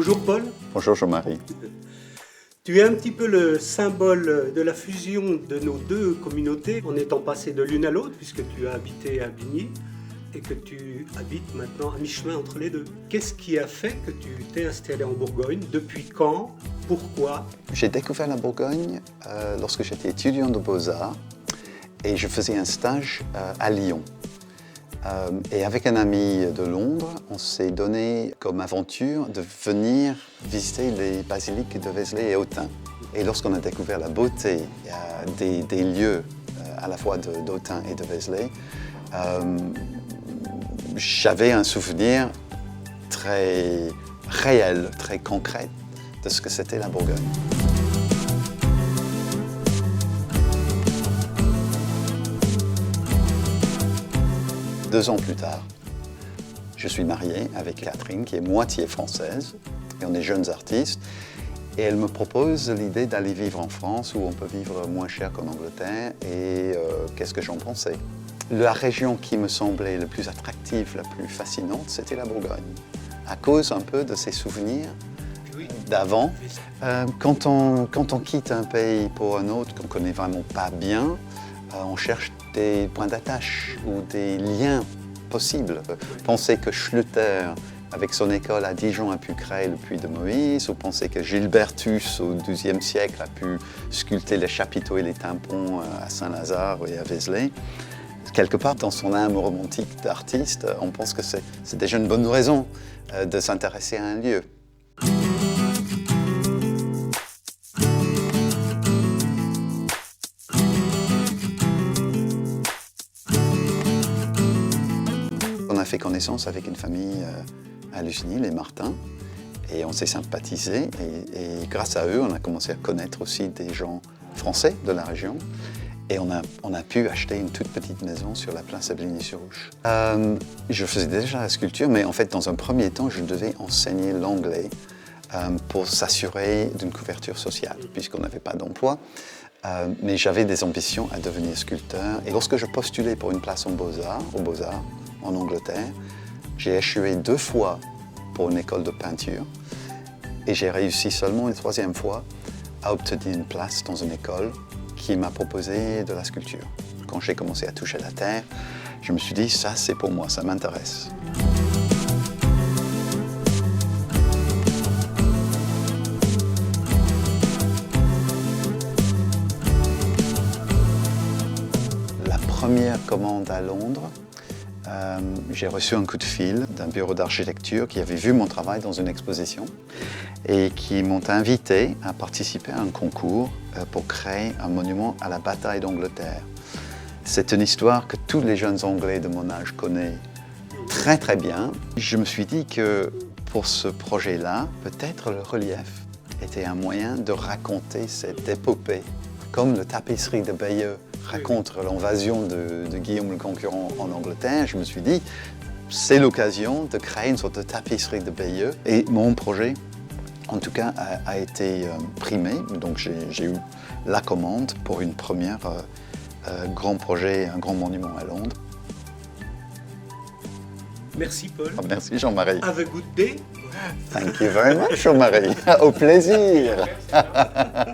Bonjour Paul, Bonjour Jean-Marie. tu es un petit peu le symbole de la fusion de nos deux communautés en étant passé de l'une à l'autre puisque tu as habité à Bigny et que tu habites maintenant à mi-chemin entre les deux. Qu'est-ce qui a fait que tu t'es installé en Bourgogne? Depuis quand? Pourquoi? J'ai découvert la Bourgogne lorsque j'étais étudiant de Beaux-Arts et je faisais un stage à Lyon. Et avec un ami de Londres, on s'est donné comme aventure de venir visiter les basiliques de Vézelay et Autun. Et lorsqu'on a découvert la beauté des lieux à la fois d'Autun et de Vézelay, j'avais un souvenir très réel, très concret de ce que c'était la Bourgogne. Deux ans plus tard, je suis marié avec Catherine, qui est moitié française, et on est jeunes artistes. Et elle me propose l'idée d'aller vivre en France, où on peut vivre moins cher qu'en Angleterre, et qu'est-ce que j'en pensais? La région qui me semblait la plus attractive, la plus fascinante, c'était la Bourgogne, à cause un peu de ses souvenirs d'avant. Quand on quitte un pays pour un autre qu'on ne connaît vraiment pas bien, on cherche des points d'attache ou des liens possibles. Penser que Schluter, avec son école à Dijon, a pu créer le puits de Moïse, ou penser que Gilbertus, au XIIe siècle, a pu sculpter les chapiteaux et les tympans à Saint-Lazare et à Vézelay. Quelque part, dans son âme romantique d'artiste, on pense que c'est déjà une bonne raison de s'intéresser à un lieu. On a fait connaissance avec une famille à Lussigny, les Martins, et on s'est sympathisé. Et grâce à eux, on a commencé à connaître aussi des gens français de la région. Et on a pu acheter une toute petite maison sur la place à Bligny-sur-Ouche. Je faisais déjà la sculpture, mais en fait, dans un premier temps, je devais enseigner l'anglais pour s'assurer d'une couverture sociale, puisqu'on n'avait pas d'emploi. Mais j'avais des ambitions à devenir sculpteur. Et lorsque je postulais pour une place aux Beaux-Arts, en Angleterre, j'ai échoué 2 fois pour une école de peinture. Et j'ai réussi seulement une 3e fois à obtenir une place dans une école qui m'a proposé de la sculpture. Quand j'ai commencé à toucher la terre, je me suis dit, ça c'est pour moi, ça m'intéresse. La première commande à Londres, j'ai reçu un coup de fil d'un bureau d'architecture qui avait vu mon travail dans une exposition et qui m'ont invité à participer à un concours pour créer un monument à la bataille d'Angleterre. C'est une histoire que tous les jeunes Anglais de mon âge connaissent très très bien. Je me suis dit que pour ce projet-là, peut-être le relief était un moyen de raconter cette épopée, comme la tapisserie de Bayeux raconte l'invasion de Guillaume le Conquérant en Angleterre. Je me suis dit, c'est l'occasion de créer une sorte de tapisserie de Bayeux. Et mon projet, en tout cas, a été primé. Donc j'ai eu la commande pour une première grand projet, un grand monument à Londres. Merci Paul. Merci Jean-Marie. Have a good day. Thank you very much Jean-Marie. Au plaisir.